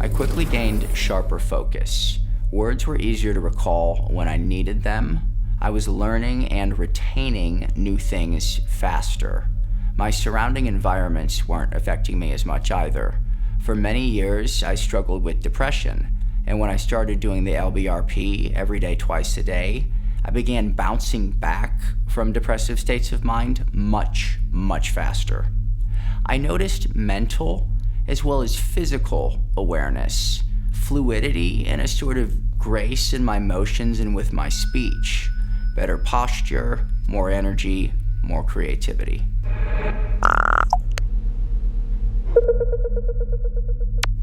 I quickly gained sharper focus. Words were easier to recall when I needed them. I was learning and retaining new things faster. My surrounding environments weren't affecting me as much either. For many years, I struggled with depression, and when I started doing the LBRP every day, twice a day, I began bouncing back from depressive states of mind much, much faster. I noticed mental as well as physical awareness, fluidity, and a sort of grace in my motions and with my speech, better posture, more energy, more creativity.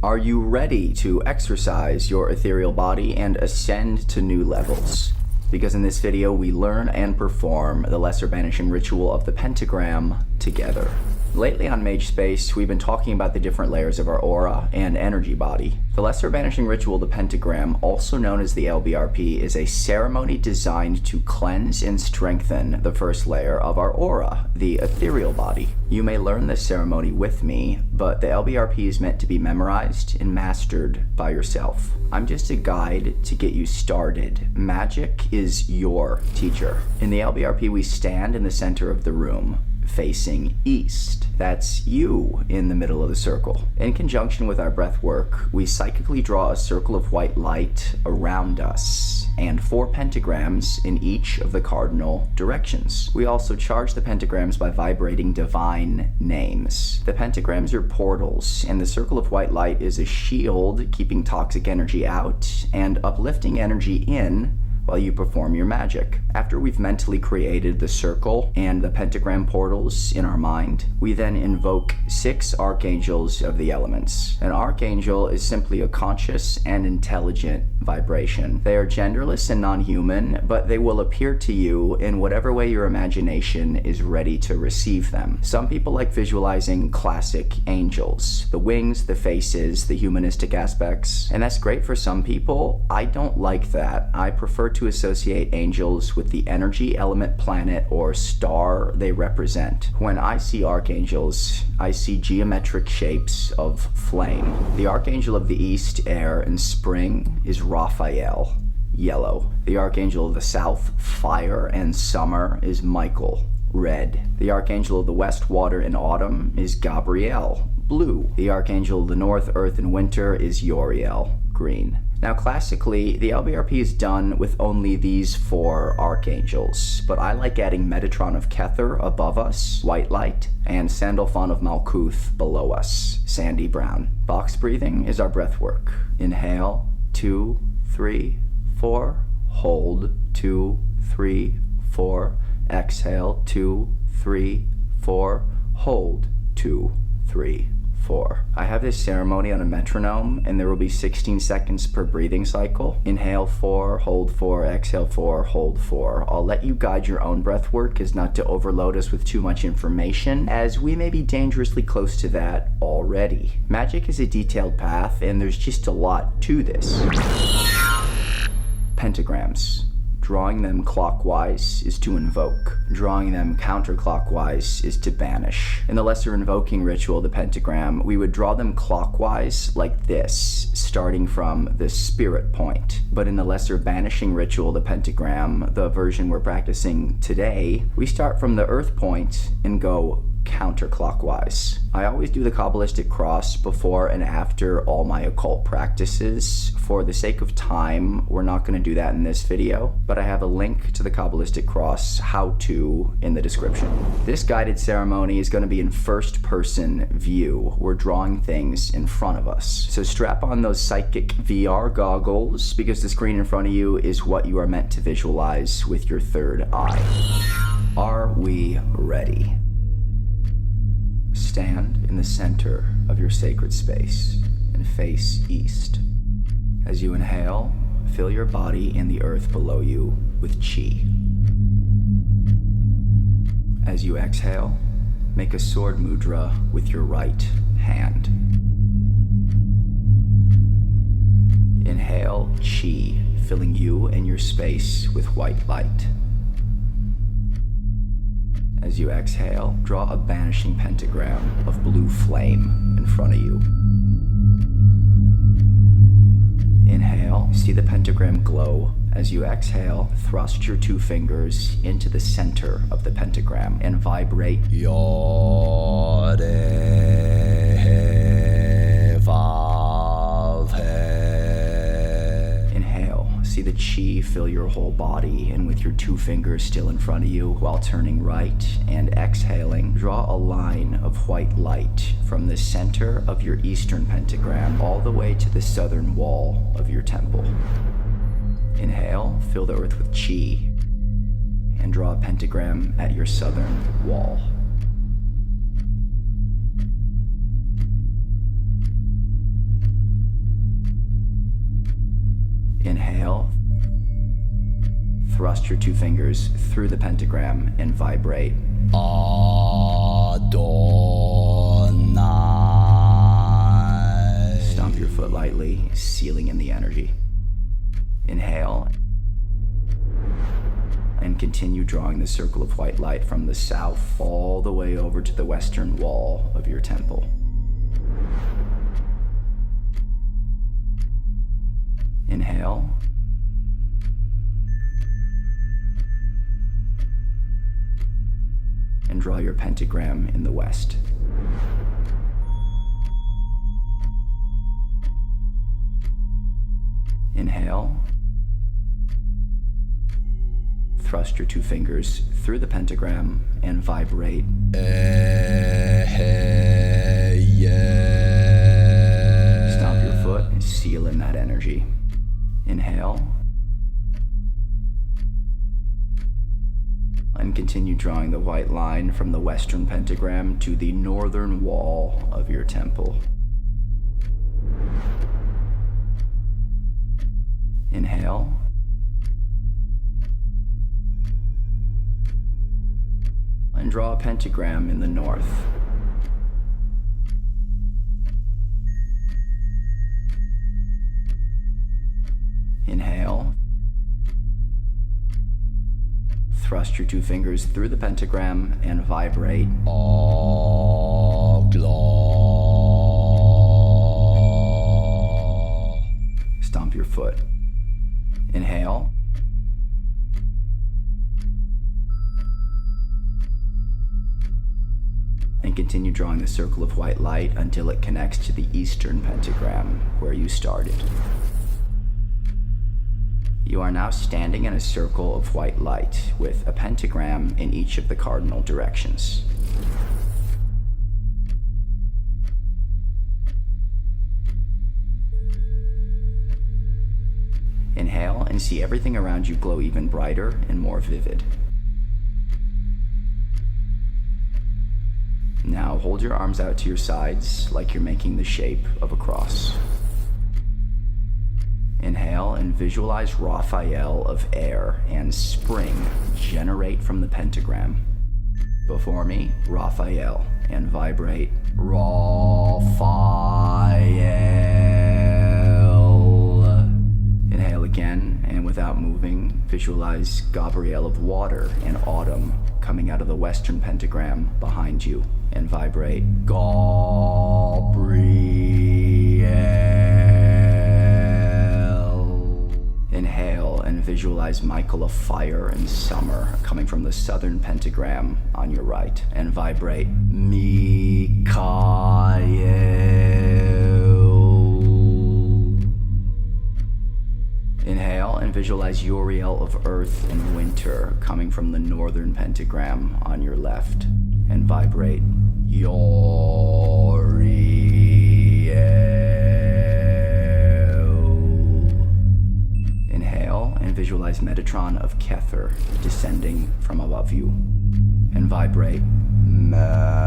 Are you ready to exercise your ethereal body and ascend to new levels? Because in this video, we learn and perform the lesser banishing ritual of the pentagram together. Lately on Mage Space, we've been talking about the different layers of our aura and energy body. The lesser banishing ritual, the pentagram, also known as the LBRP, is a ceremony designed to cleanse and strengthen the first layer of our aura, the ethereal body. You may learn this ceremony with me, but the LBRP is meant to be memorized and mastered by yourself. I'm just a guide to get you started. Magic is your teacher. In the LBRP, we stand in the center of the room, facing east. That's you in the middle of the circle. In conjunction with our breath work, we psychically draw a circle of white light around us and 4 pentagrams in each of the cardinal directions. We also charge the pentagrams by vibrating divine names. The pentagrams are portals, and the circle of white light is a shield keeping toxic energy out and uplifting energy in while you perform your magic. After we've mentally created the circle and the pentagram portals in our mind, we then invoke 6 archangels of the elements. An archangel is simply a conscious and intelligent vibration. They are genderless and non-human, but they will appear to you in whatever way your imagination is ready to receive them. Some people like visualizing classic angels, the wings, the faces, the humanistic aspects, and that's great for some people. I don't like that. I prefer to associate angels with the energy, element, planet, or star they represent. When I see archangels, I see geometric shapes of flame. The archangel of the east, air, and spring is Raphael, yellow. The archangel of the south, fire, and summer is Michael, red. The archangel of the west, water, and autumn is Gabriel, blue. The archangel of the north, earth, and winter is Uriel, green. Now, classically, the LBRP is done with only these 4 archangels, but I like adding Metatron of Kether above us, white light, and Sandalphon of Malkuth below us, sandy brown. Box breathing is our breath work. Inhale, 2, 3, 4. Hold, 2, 3, 4. Exhale, 2, 3, 4. Hold, 2, 3, 4. I have this ceremony on a metronome, and there will be 16 seconds per breathing cycle. Inhale 4, hold 4, exhale 4, hold 4. I'll let you guide your own breath work as not to overload us with too much information, as we may be dangerously close to that already. Magic is a detailed path, and there's just a lot to this. Pentagrams. Drawing them clockwise is to invoke. Drawing them counterclockwise is to banish. In the lesser invoking ritual, the pentagram, we would draw them clockwise like this, starting from the spirit point. But in the lesser banishing ritual, the pentagram, the version we're practicing today, we start from the earth point and go counterclockwise. I always do the Kabbalistic Cross before and after all my occult practices. For the sake of time, we're not going to do that in this video, but I have a link to the Kabbalistic Cross how-to in the description. This guided ceremony is going to be in first-person view. We're drawing things in front of us. So strap on those psychic VR goggles, because the screen in front of you is what you are meant to visualize with your third eye. Are we ready? Stand in the center of your sacred space and face east. As you inhale, fill your body and the earth below you with chi. As you exhale, make a sword mudra with your right hand. Inhale chi, filling you and your space with white light. As you exhale, draw a banishing pentagram of blue flame in front of you. see the pentagram glow. As you exhale, thrust your 2 fingers into the center of the pentagram and vibrate. Inhale, see the chi fill your whole body, and with your 2 fingers still in front of you while turning right and exhaling, draw a line of white light from the center of your eastern pentagram all the way to the southern wall of your temple. Inhale, fill the earth with chi, and draw a pentagram at your southern wall. Inhale, thrust your 2 fingers through the pentagram and vibrate. Adonai. Stomp your foot lightly, sealing in the energy. Inhale, and continue drawing the circle of white light from the south all the way over to the western wall of your temple. Inhale, and draw your pentagram in the west. Inhale, thrust your 2 fingers through the pentagram and vibrate. Stomp your foot and seal in that energy. Inhale, and continue drawing the white line from the western pentagram to the northern wall of your temple. Inhale, and draw a pentagram in the north. Inhale, thrust your 2 fingers through the pentagram and vibrate. Stomp your foot. Inhale, and continue drawing the circle of white light until it connects to the eastern pentagram where you started. You are now standing in a circle of white light with a pentagram in each of the cardinal directions. Inhale and see everything around you glow even brighter and more vivid. Now hold your arms out to your sides like you're making the shape of a cross. Inhale and visualize Raphael of air and spring generate from the pentagram. Before me, Raphael, and vibrate. Raphael. Inhale again, and without moving, visualize Gabriel of water and autumn coming out of the western pentagram behind you, and vibrate. Gabriel. Inhale and visualize Michael of fire and summer coming from the southern pentagram on your right, and vibrate. Mikael. Inhale and visualize Uriel of earth and winter coming from the northern pentagram on your left, and vibrate. Uriel. Inhale and visualize Metatron of Kether descending from above you, and vibrate. Metatron.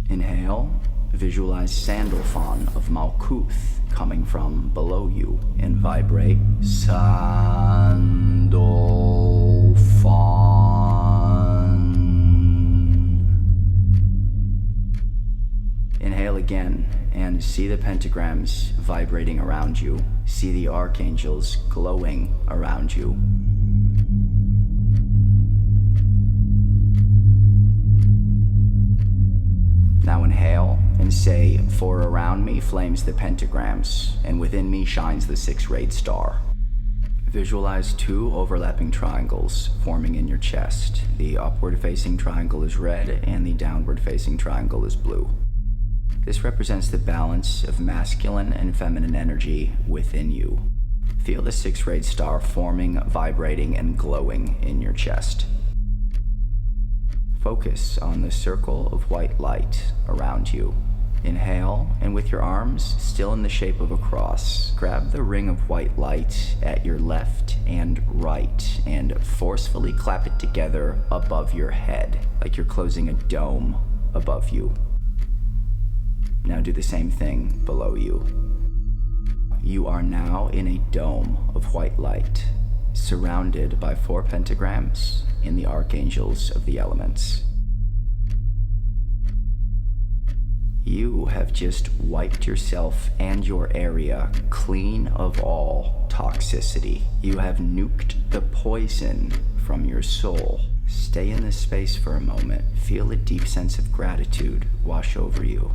Inhale, visualize Sandalphon of Malkuth coming from below you, and vibrate. Sandalphon. Inhale again and see the pentagrams vibrating around you. See the archangels glowing around you. and say, "For around me flames the pentagrams, and within me shines the six-rayed star." Visualize two overlapping triangles forming in your chest. The upward-facing triangle is red, and the downward-facing triangle is blue. This represents the balance of masculine and feminine energy within you. Feel the six-rayed star forming, vibrating, and glowing in your chest. Focus on the circle of white light around you. Inhale, and with your arms still in the shape of a cross, grab the ring of white light at your left and right and forcefully clap it together above your head, like you're closing a dome above you. Now do the same thing below you. You are now in a dome of white light, surrounded by 4 pentagrams in the Archangels of the elements. You have just wiped yourself and your area clean of all toxicity. You have nuked the poison from your soul. Stay in this space for a moment. Feel a deep sense of gratitude wash over you.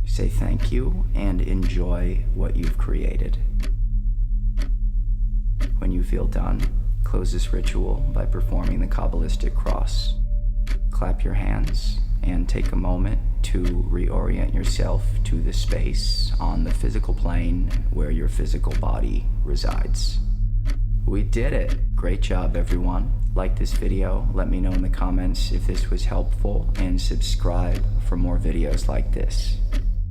Say thank you and enjoy what you've created. When you feel done, close this ritual by performing the Kabbalistic Cross. Clap your hands and take a moment to reorient yourself to the space on the physical plane where your physical body resides. We did it! Great job, everyone. Like this video, let me know in the comments if this was helpful, and subscribe for more videos like this.